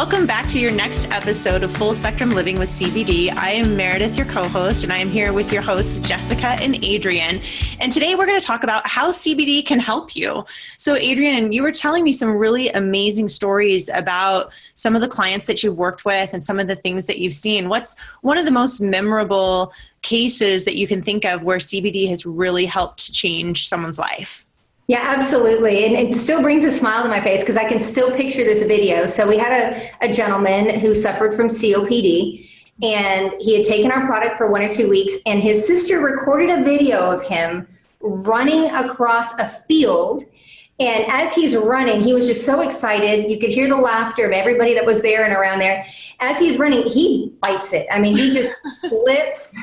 Welcome back to your next episode of Full Spectrum Living with CBD. I am Meredith, your co-host, and I am here with your hosts, Jessica and Adrian. And today we're going to talk about how CBD can help you. So Adrian, you were telling me some really amazing stories about some of the clients that you've worked with and some of the things that you've seen. What's one of the most memorable cases that you can think of where CBD has really helped change someone's life? Yeah, absolutely. And it still brings a smile to my face because I can still picture this video. So we had a gentleman who suffered from COPD, and he had taken our product for 1 or 2 weeks, and his sister recorded a video of him running across a field. And as he's running, he was just so excited. You could hear the laughter of everybody that was there and around there. As he's running, he bites it. I mean, he just flips,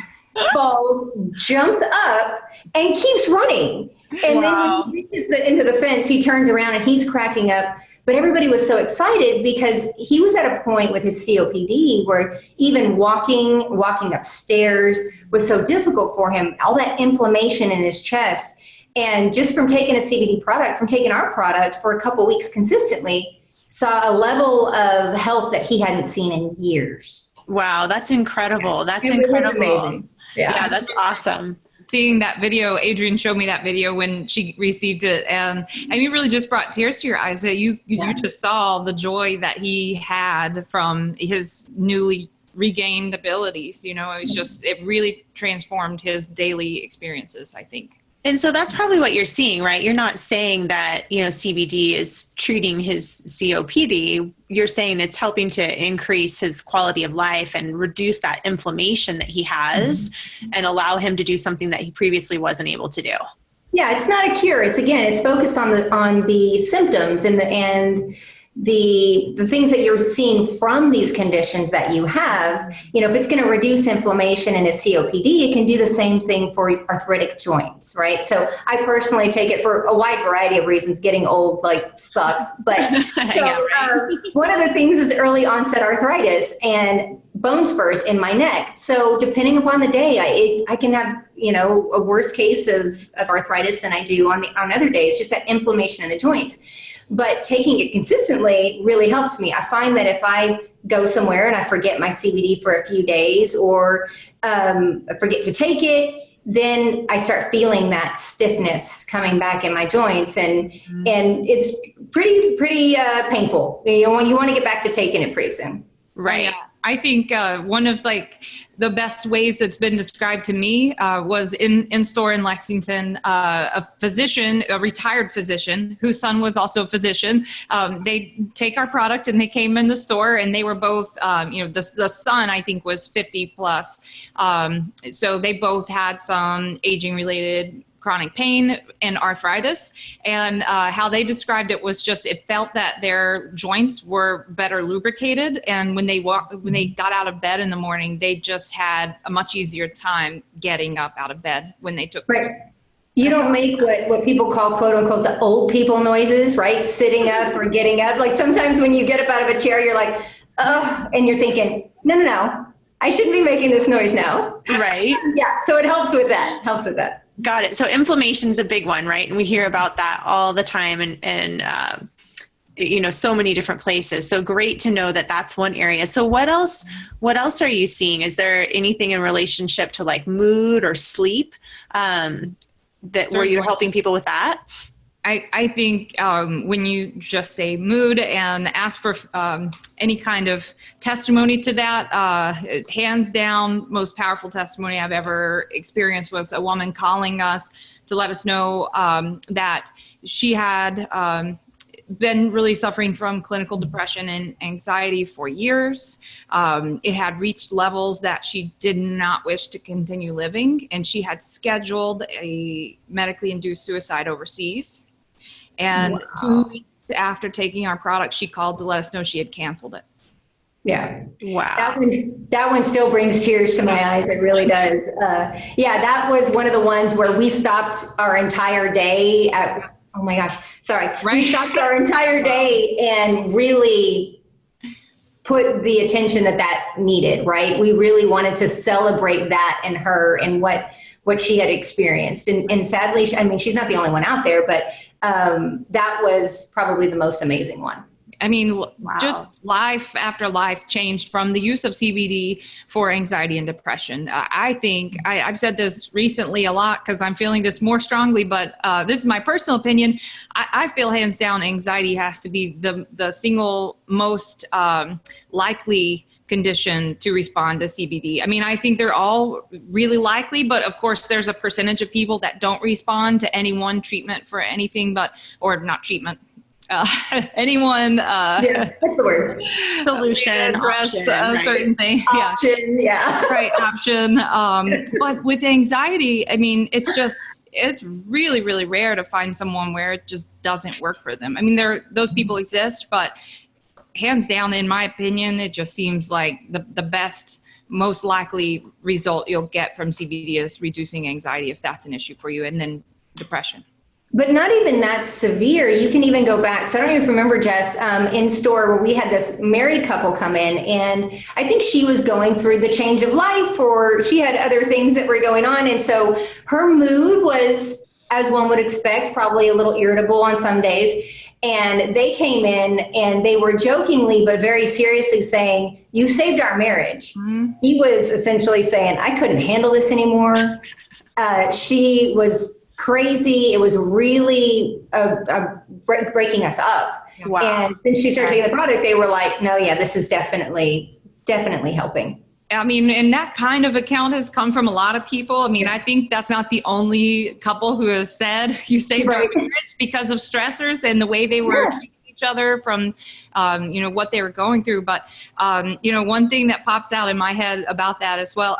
falls, jumps up, and keeps running. And then when he reaches the end of the fence, he turns around and he's cracking up. But everybody was so excited because he was at a point with his COPD where even walking upstairs was so difficult for him, all that inflammation in his chest. And just from taking a CBD product, from taking our product for a couple weeks consistently, saw a level of health that he hadn't seen in years. Wow, that's incredible. That's It was amazing. Yeah, that's awesome. Seeing that video, Adrian showed me that video when she received it, and it really just brought tears to your eyes. That you just saw the joy that he had from his newly regained abilities. You know, it really transformed his daily experiences, I think. And so that's probably what you're seeing, right? You're not saying that, CBD is treating his COPD. You're saying it's helping to increase his quality of life and reduce that inflammation that he has and allow him to do something that he previously wasn't able to do. Yeah, it's not a cure. It's focused on the symptoms and the things that you're seeing from these conditions that you have. If it's going to reduce inflammation in a COPD, it can do the same thing for arthritic joints, right? So I personally take it for a wide variety of reasons. Getting old sucks, but one of the things is early onset arthritis and bone spurs in my neck. So depending upon the day, I can have a worse case of arthritis than I do on other days. Just that inflammation in the joints. But taking it consistently really helps me. I find that if I go somewhere and I forget my CBD for a few days or forget to take it, then I start feeling that stiffness coming back in my joints, and it's pretty painful. You want to get back to taking it pretty soon. Right. Yeah. I think one of the best ways that's been described to me was in store in Lexington, a retired physician whose son was also a physician. They take our product and they came in the store, and they were both, the son I think was 50 plus. So they both had some aging related chronic pain and arthritis, and how they described it was just, it felt that their joints were better lubricated, and when they got out of bed in the morning, they just had a much easier time getting up out of bed when they took right. You don't make what people call, quote unquote, the old people noises, right? Sitting up or getting up. Like sometimes when you get up out of a chair, you're like, oh, and you're thinking, no, I shouldn't be making this noise now. Right. Yeah. So it helps with that. Got it. So inflammation is a big one, right? And we hear about that all the time and so many different places. So great to know that that's one area. So what else are you seeing? Is there anything in relationship to mood or sleep where you're helping people with that? I think when you just say mood and ask for any kind of testimony to that, hands down, most powerful testimony I've ever experienced was a woman calling us to let us know that she had been really suffering from clinical depression and anxiety for years. It had reached levels that she did not wish to continue living, and she had scheduled a medically induced suicide overseas. And 2 weeks after taking our product, she called to let us know she had canceled it. Yeah. Wow. That one still brings tears to my eyes. It really does. That was one of the ones where we stopped our entire day at, oh my gosh, sorry. Right. We stopped our entire day and really put the attention that needed, right? We really wanted to celebrate that in her and what she had experienced. And sadly, she's not the only one out there, but that was probably the most amazing one. I mean, Wow. just life after life changed from the use of CBD for anxiety and depression. I think I've said this recently a lot because I'm feeling this more strongly, but this is my personal opinion. I feel hands down anxiety has to be the single most likely condition to respond to CBD. I mean, I think they're all really likely, but of course there's a percentage of people that don't respond to any one treatment for anything or not treatment. Anyone yeah, that's the word. Solution, address option, a right? certain thing. Option, yeah. Right, option. But with anxiety, I mean, it's really, really rare to find someone where it just doesn't work for them. I mean, those people exist, but hands down, in my opinion, it just seems like the best, most likely result you'll get from CBD is reducing anxiety if that's an issue for you, and then depression. But not even that severe. You can even go back. So I don't even remember, Jess, in store where we had this married couple come in, and I think she was going through the change of life, or she had other things that were going on. And so her mood was, as one would expect, probably a little irritable on some days. And they came in and they were jokingly but very seriously saying, "You saved our marriage." Mm-hmm. He was essentially saying, "I couldn't handle this anymore." She was crazy. It was really breaking us up. Wow. And since she started taking the product, they were like, "No, yeah, this is definitely helping." I mean, and that kind of account has come from a lot of people. I mean, I think that's not the only couple who has said you saved our marriage because of stressors and the way they were treating each other from, what they were going through. But, one thing that pops out in my head about that as well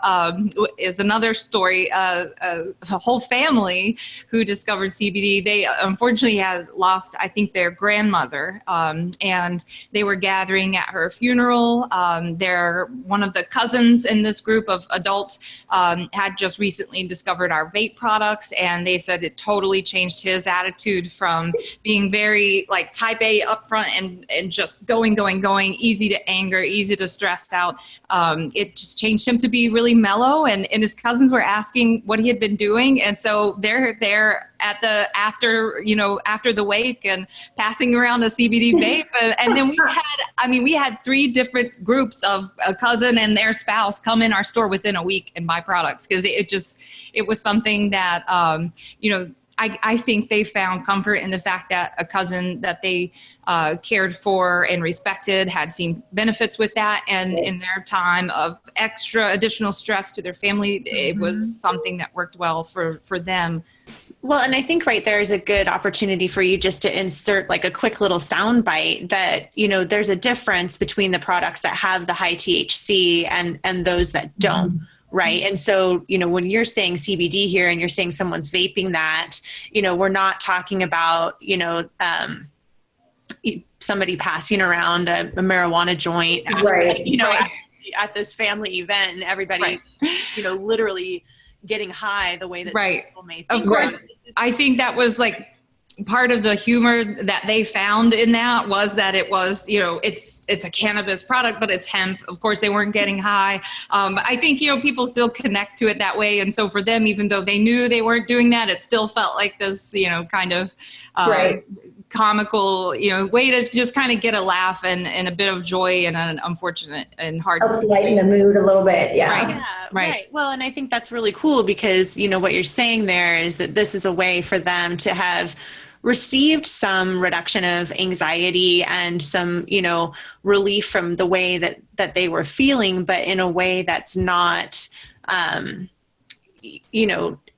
is another story. A whole family who discovered CBD, they unfortunately had lost, I think, their grandmother, and they were gathering at her funeral. One of the cousins in this group of adults had just recently discovered our vape products, and they said it totally changed his attitude from being very like type A upfront and just going, easy to anger, easy to stress out. It just changed him to be really mellow, and his cousins were asking what he had been doing. And so they're there at the after the wake and passing around a CBD vape. And then we had 3 different groups of a cousin and their spouse come in our store within a week and buy products, because it was something that, I think they found comfort in the fact that a cousin that they cared for and respected had seen benefits with that. And in their time of extra additional stress to their family, it was something that worked well for them. Well, and I think right there is a good opportunity for you just to insert like a quick little sound bite that, there's a difference between the products that have the high THC and those that don't. Right. And so, when you're saying CBD here and you're saying someone's vaping that, we're not talking about, somebody passing around a marijuana joint, at this family event, and everybody, literally getting high the way that people may think. Of course, I think that was like part of the humor that they found in that was that it was, it's a cannabis product, but it's hemp. Of course, they weren't getting high. I think, people still connect to it that way. And so for them, even though they knew they weren't doing that, it still felt like this, kind of comical, way to just kind of get a laugh and a bit of joy in an unfortunate and hard to lighten the mood a little bit. Right. Well, and I think that's really cool because, what you're saying there is that this is a way for them to have received some reduction of anxiety and some, relief from the way that they were feeling, but in a way that's not,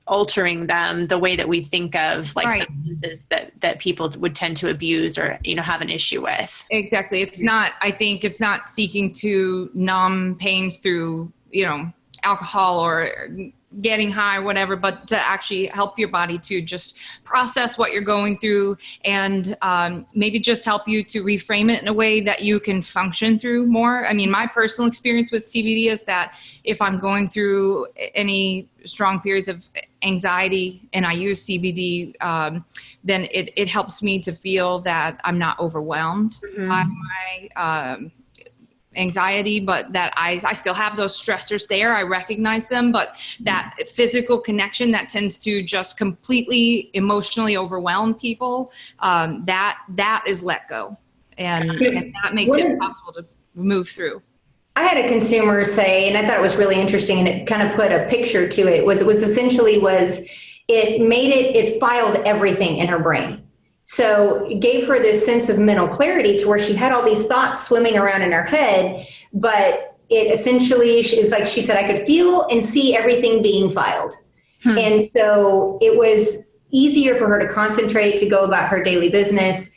altering them the way that we think of like substances that people would tend to abuse or, have an issue with. Exactly. I think it's not seeking to numb pains through, alcohol or getting high or whatever, but to actually help your body to just process what you're going through and maybe just help you to reframe it in a way that you can function through more. I mean, my personal experience with CBD is that if I'm going through any strong periods of anxiety and I use CBD, then it helps me to feel that I'm not overwhelmed by my anxiety, but that I still have those stressors there. I recognize them, but that physical connection that tends to just completely emotionally overwhelm people, that is let go. and that makes it possible to move through. I had a consumer say, and I thought it was really interesting, and it kind of put a picture to it, it filed everything in her brain. So it gave her this sense of mental clarity to where she had all these thoughts swimming around in her head, but it essentially, it was like she said, I could feel and see everything being filed. And so it was easier for her to concentrate, to go about her daily business,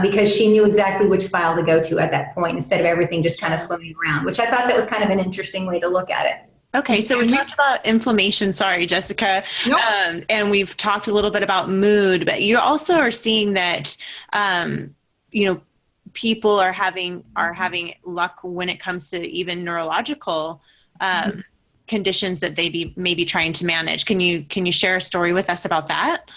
because she knew exactly which file to go to at that point, instead of everything just kind of swimming around, which I thought that was kind of an interesting way to look at it. Okay, so we talked about inflammation. Sorry, Jessica. Nope. And we've talked a little bit about mood, but you also are seeing that, people are having luck when it comes to even neurological conditions that they may be trying to manage. Can you share a story with us about that?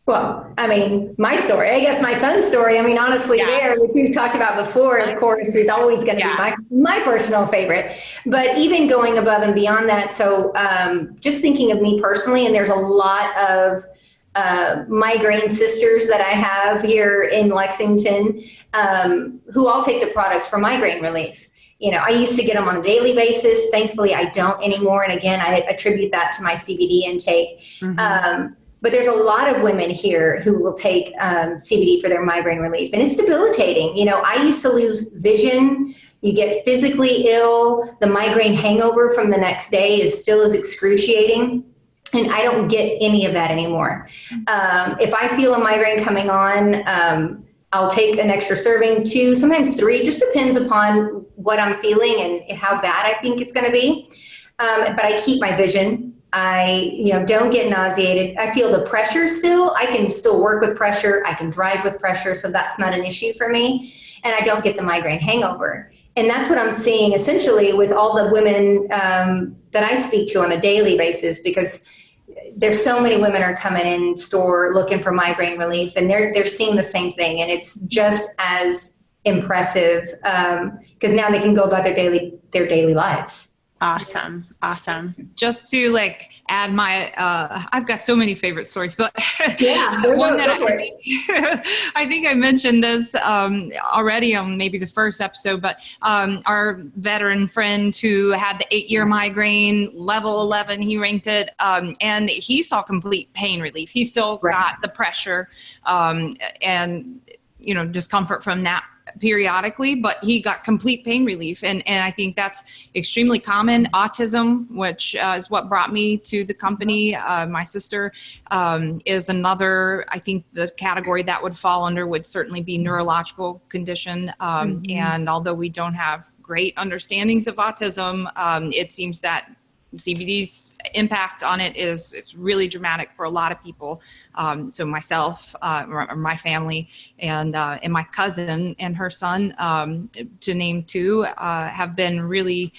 Well, I mean, my story, I guess my son's story, I mean, honestly, which we've talked about before, of course, is always going to be my personal favorite. But even going above and beyond that, so just thinking of me personally, and there's a lot of migraine sisters that I have here in Lexington who all take the products for Migraine Relief. You know, I used to get them on a daily basis. Thankfully, I don't anymore. And again, I attribute that to my CBD intake. But there's a lot of women here who will take CBD for their migraine relief, and it's debilitating. You know, I used to lose vision. You get physically ill. The migraine hangover from the next day is still as excruciating, and I don't get any of that anymore. If I feel a migraine coming on, I'll take an extra serving, 2, sometimes 3, just depends upon what I'm feeling and how bad I think it's going to be. But I keep my vision. I, don't get nauseated. I feel the pressure still. I can still work with pressure. I can drive with pressure. So that's not an issue for me. And I don't get the migraine hangover. And that's what I'm seeing essentially with all the women that I speak to on a daily basis, because there's so many women are coming in store looking for migraine relief, and they're seeing the same thing. And it's just as impressive because now they can go about their daily lives. Awesome. Just to add my, I've got so many favorite stories, but one that I think I mentioned this already on maybe the first episode, but our veteran friend who had the 8-year migraine, level 11, he ranked it, and he saw complete pain relief. He still got the pressure and discomfort from that periodically, but he got complete pain relief. And I think that's extremely common. Autism, which is what brought me to the company. My sister is another, I think the category that would fall under would certainly be neurological condition. And although we don't have great understandings of autism, it seems that CBD's impact on it it's really dramatic for a lot of people. So myself, or my family, and my cousin and her son, to name 2, have been really,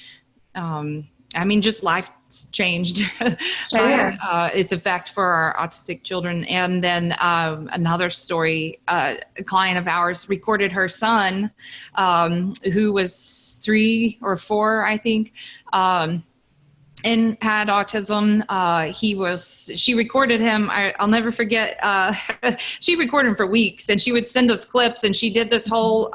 just life changed by its effect for our autistic children. And then another story, a client of ours recorded her son, who was 3 or 4, I think, and had autism. She recorded him. I'll never forget. She recorded him for weeks, and she would send us clips, and she did this whole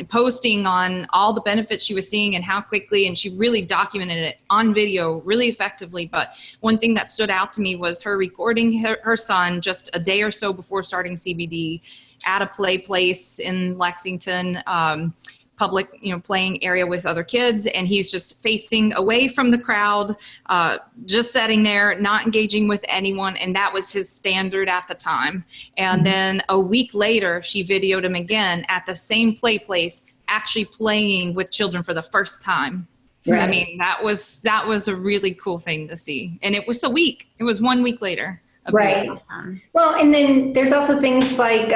posting on all the benefits she was seeing and how quickly, and she really documented it on video really effectively. But one thing that stood out to me was her recording her son just a day or so before starting CBD at a play place in Lexington, public, playing area with other kids. And he's just facing away from the crowd, just sitting there, not engaging with anyone. And that was his standard at the time. And then a week later, she videoed him again at the same play place, actually playing with children for the first time. Right. I mean, that was a really cool thing to see. And it was a week. It was 1 week later. Right. Awesome. Well, and then there's also things like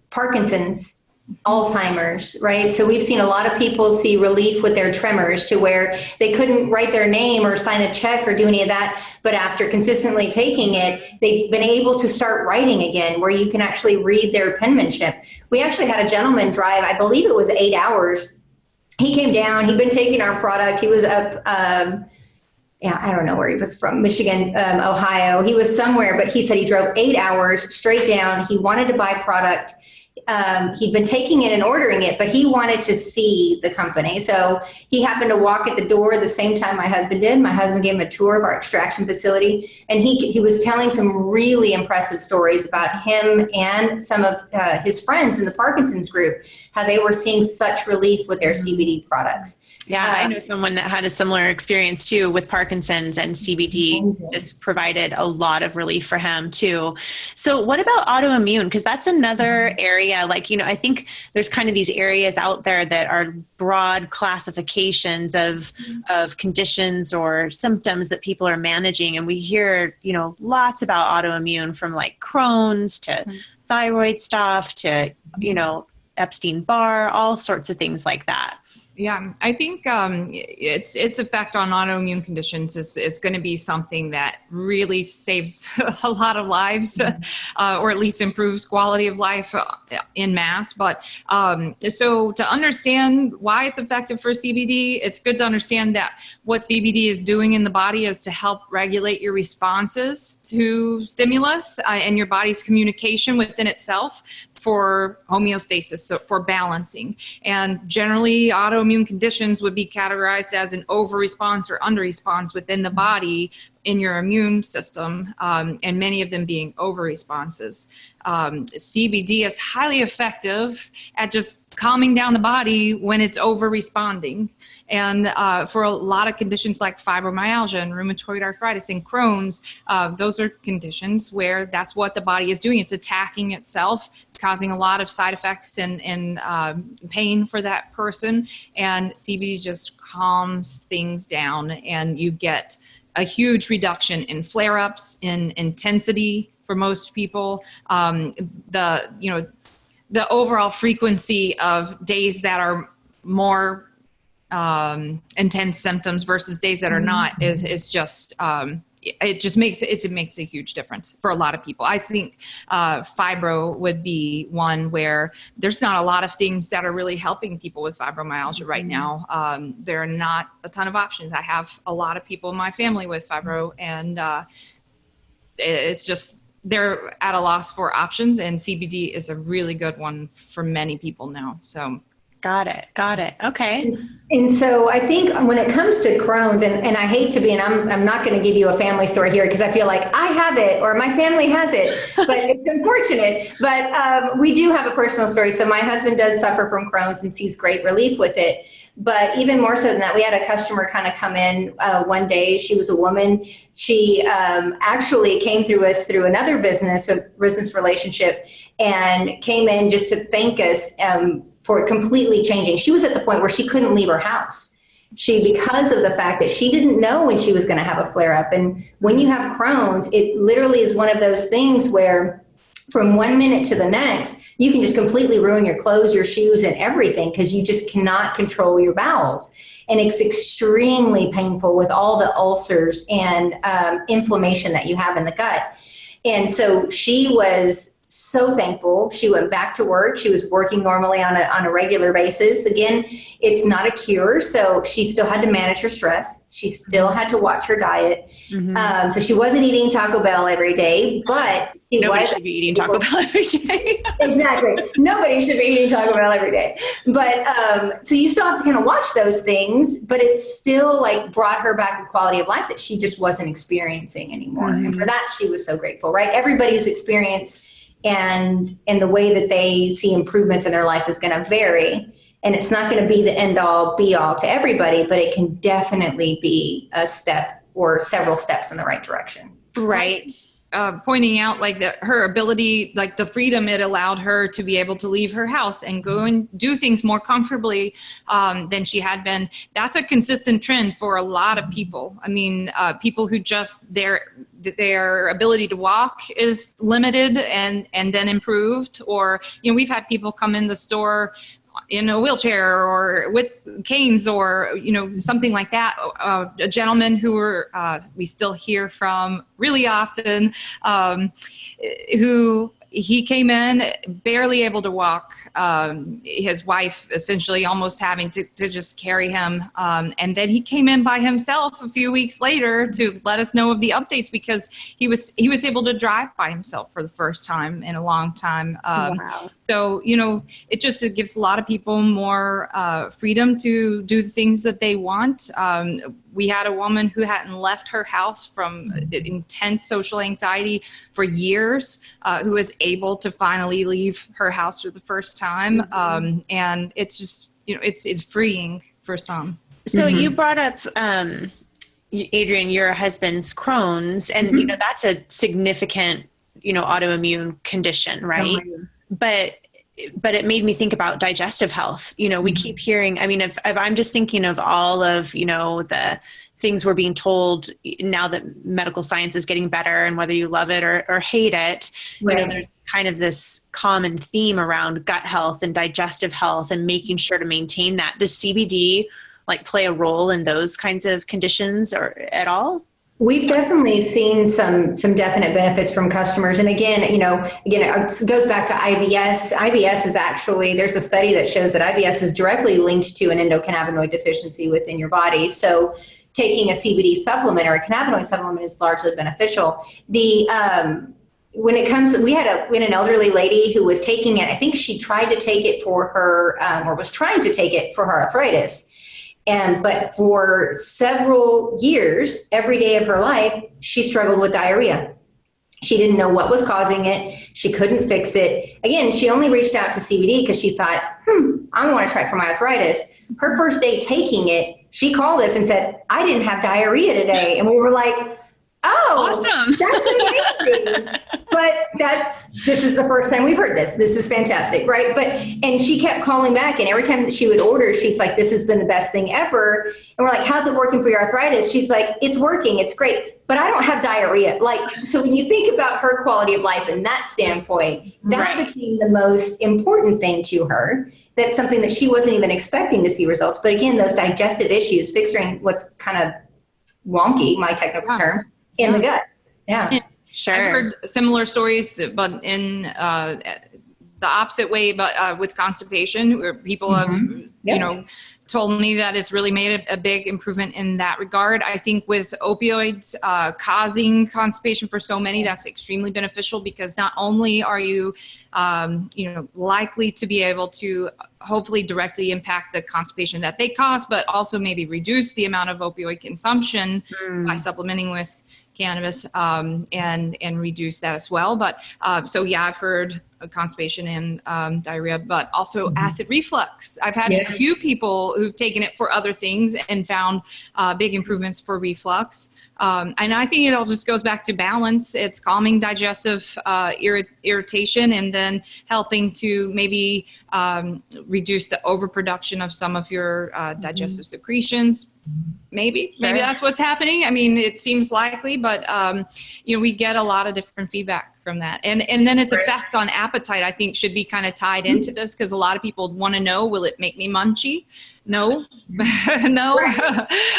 Parkinson's, Alzheimer's, right? So we've seen a lot of people see relief with their tremors to where they couldn't write their name or sign a check or do any of that. But after consistently taking it, they've been able to start writing again, where you can actually read their penmanship. We actually had a gentleman drive, I believe it was 8 hours. He came down, he'd been taking our product. He was up, I don't know where he was from, Michigan, Ohio. He was somewhere, but he said he drove 8 hours straight down. He wanted to buy product. he'd been taking it and ordering it, but he wanted to see the company. So he happened to walk at the door the same time my husband did. My husband gave him a tour of our extraction facility, and he was telling some really impressive stories about him and some of his friends in the Parkinsons group, how they were seeing such relief with their CBD products. Yeah, I know someone that had a similar experience too with Parkinson's, and CBD just provided a lot of relief for him too. So what about autoimmune? Because that's another area, like, I think there's kind of these areas out there that are broad classifications of conditions or symptoms that people are managing. And we hear, lots about autoimmune, from like Crohn's to thyroid stuff to, Epstein-Barr, all sorts of things like that. Yeah, I think its effect on autoimmune conditions is going to be something that really saves a lot of lives, or at least improves quality of life in mass. But so to understand why it's effective for CBD, it's good to understand that what CBD is doing in the body is to help regulate your responses to stimulus and your body's communication within itself for homeostasis, so for balancing. And generally, autoimmune conditions would be categorized as an over-response or under-response within the body in your immune system, and many of them being over-responses. CBD is highly effective at just calming down the body when it's over-responding. And for a lot of conditions like fibromyalgia and rheumatoid arthritis and Crohn's, those are conditions where that's what the body is doing. It's attacking itself. It's causing a lot of side effects and pain for that person. And CBD just calms things down, and you get a huge reduction in flare-ups, in intensity for most people. The overall frequency of days that are more intense symptoms versus days that are not is just it makes a huge difference for a lot of people. I think fibro would be one where there's not a lot of things that are really helping people with fibromyalgia right now. There are not a ton of options. I have a lot of people in my family with fibro, and it's just they're at a loss for options, and CBD is a really good one for many people now. So. Got it. Okay. And so I think when it comes to Crohn's, and I hate to be, and I'm not going to give you a family story here because I feel like I have it or my family has it, but it's unfortunate. But we do have a personal story. So my husband does suffer from Crohn's and sees great relief with it. But even more so than that, we had a customer kind of come in one day. She was a woman. She actually came through us through another business relationship, and came in just to thank us for completely changing. She was at the point where she couldn't leave her house. Because of the fact that she didn't know when she was going to have a flare up. And when you have Crohn's, it literally is one of those things where from 1 minute to the next, you can just completely ruin your clothes, your shoes, and everything, because you just cannot control your bowels. And it's extremely painful with all the ulcers and inflammation that you have in the gut. And so she was so thankful. She went back to work. She was working normally on a regular basis. Again, it's not a cure, so she still had to manage her stress. She still had to watch her diet. So she wasn't eating Taco Bell every day, but Nobody should be eating Taco Bell every day. Exactly. Nobody should be eating Taco Bell every day. But so you still have to kind of watch those things, but it still like brought her back a quality of life that she just wasn't experiencing anymore. And for that, she was so grateful, right? Everybody's experience and the way that they see improvements in their life is going to vary. And it's not going to be the end all be all to everybody, but it can definitely be a step or several steps in the right direction. Right. Pointing out like her ability, like the freedom it allowed her to be able to leave her house and go and do things more comfortably than she had been. That's a consistent trend for a lot of people. I mean, people who just their ability to walk is limited and then improved, or, we've had people come in the store in a wheelchair or with canes or, something like that. A gentleman we still hear from really often, who he came in barely able to walk, his wife essentially almost having to just carry him. And then he came in by himself a few weeks later to let us know of the updates, because he was able to drive by himself for the first time in a long time. Wow. So, it gives a lot of people more freedom to do the things that they want. We had a woman who hadn't left her house from intense social anxiety for years, who was able to finally leave her house for the first time. And it's just, it's freeing for some. So you brought up, Adrian, your husband's Crohn's, and that's a significant, autoimmune condition, right? But it made me think about digestive health. We keep hearing, if I'm just thinking of all of, the things we're being told now that medical science is getting better, and whether you love it or hate it, there's kind of this common theme around gut health and digestive health and making sure to maintain that. Does CBD play a role in those kinds of conditions or at all? We've definitely seen some definite benefits from customers. And again, it goes back to IBS. IBS is actually, there's a study that shows that IBS is directly linked to an endocannabinoid deficiency within your body. So taking a CBD supplement or a cannabinoid supplement is largely beneficial. When it comes, we had an elderly lady who was taking it. I think she tried to take it for her, or was trying to take it for her arthritis. But for several years, every day of her life, she struggled with diarrhea. She didn't know what was causing it. She couldn't fix it. Again, she only reached out to CBD because she thought, I want to try it for my arthritis. Her first day taking it, she called us and said, I didn't have diarrhea today. And we were like, oh, awesome. That's amazing. But this is the first time we've heard this. This is fantastic, right? And she kept calling back, and every time that she would order, she's like, this has been the best thing ever. And we're like, how's it working for your arthritis? She's like, it's working, it's great, but I don't have diarrhea. So when you think about her quality of life in that standpoint, that became the most important thing to her. That's something that she wasn't even expecting to see results. But again, those digestive issues, fixing what's kind of wonky, my technical term, in the gut. Yeah. Sure. I've heard similar stories, but in the opposite way, but with constipation, where people have, told me that it's really made a big improvement in that regard. I think with opioids causing constipation for so many, that's extremely beneficial, because not only are you, likely to be able to hopefully directly impact the constipation that they cause, but also maybe reduce the amount of opioid consumption by supplementing with cannabis and reduce that as well. But I've heard constipation and diarrhea, but also acid reflux. I've had a few people who've taken it for other things and found big improvements for reflux. And I think it all just goes back to balance. It's calming digestive irritation, and then helping to maybe reduce the overproduction of some of your digestive secretions. Maybe that's what's happening. It seems likely, but we get a lot of different feedback from that. And then its effect on appetite, I think, should be kind of tied into this, because a lot of people want to know, will it make me munchy? No, no.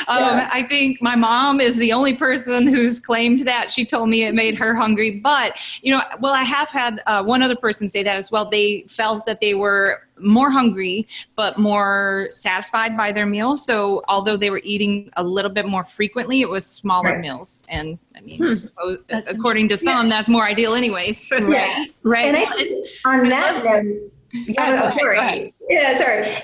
I think my mom is the only person who's claimed that. She told me it made her hungry, but I have had one other person say that as well. They felt that they were more hungry, but more satisfied by their meal. So although they were eating a little bit more frequently, it was smaller meals. And according to some, that's more ideal anyways. Right. And I think on that note,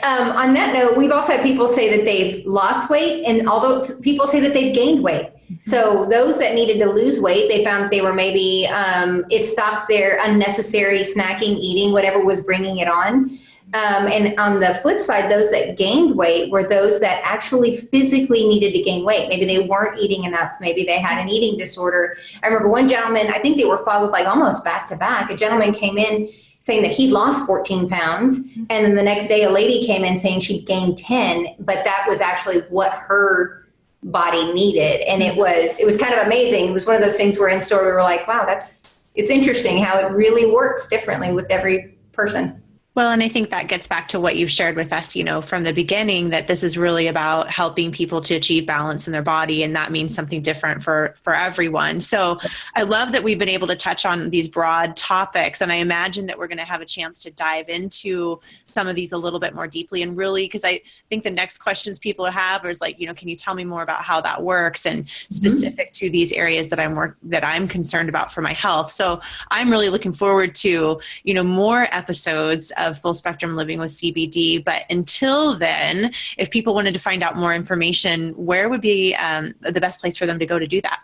on that note, we've also had people say that they've lost weight, and although people say that they've gained weight. So those that needed to lose weight, they found they were maybe, it stopped their unnecessary snacking, eating, whatever was bringing it on. And on the flip side, those that gained weight were those that actually physically needed to gain weight. Maybe they weren't eating enough. Maybe they had an eating disorder. I remember one gentleman, I think they were followed almost back to back. A gentleman came in saying that he lost 14 pounds. And then the next day, a lady came in saying she gained 10, but that was actually what her body needed. And it was kind of amazing. It was one of those things where in store we were like, wow, it's interesting how it really works differently with every person. Well, and I think that gets back to what you shared with us, from the beginning, that this is really about helping people to achieve balance in their body. And that means something different for everyone. So I love that we've been able to touch on these broad topics. And I imagine that we're going to have a chance to dive into some of these a little bit more deeply. And really, because I think the next questions people have is like, can you tell me more about how that works and specific to these areas that I'm concerned about for my health. So I'm really looking forward to, more episodes of Full Spectrum Living with CBD. But until then, if people wanted to find out more information, where would be the best place for them to go to do that?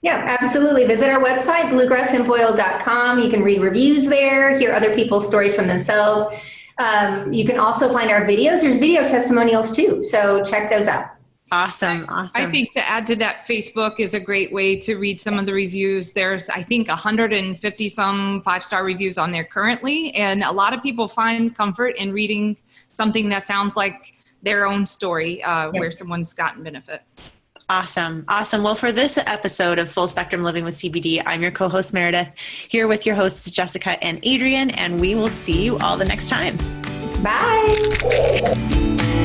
Yeah, absolutely. Visit our website, bluegrasshempoil.com. You can read reviews there, hear other people's stories from themselves. You can also find our videos. There's video testimonials too. So check those out. Awesome. I think to add to that, Facebook is a great way to read some of the reviews. There's, I think, 150 some 5-star reviews on there currently. And a lot of people find comfort in reading something that sounds like their own story where someone's gotten benefit. Awesome. Well, for this episode of Full Spectrum Living with CBD, I'm your co-host Meredith, here with your hosts Jessica and Adrian, and we will see you all the next time. Bye.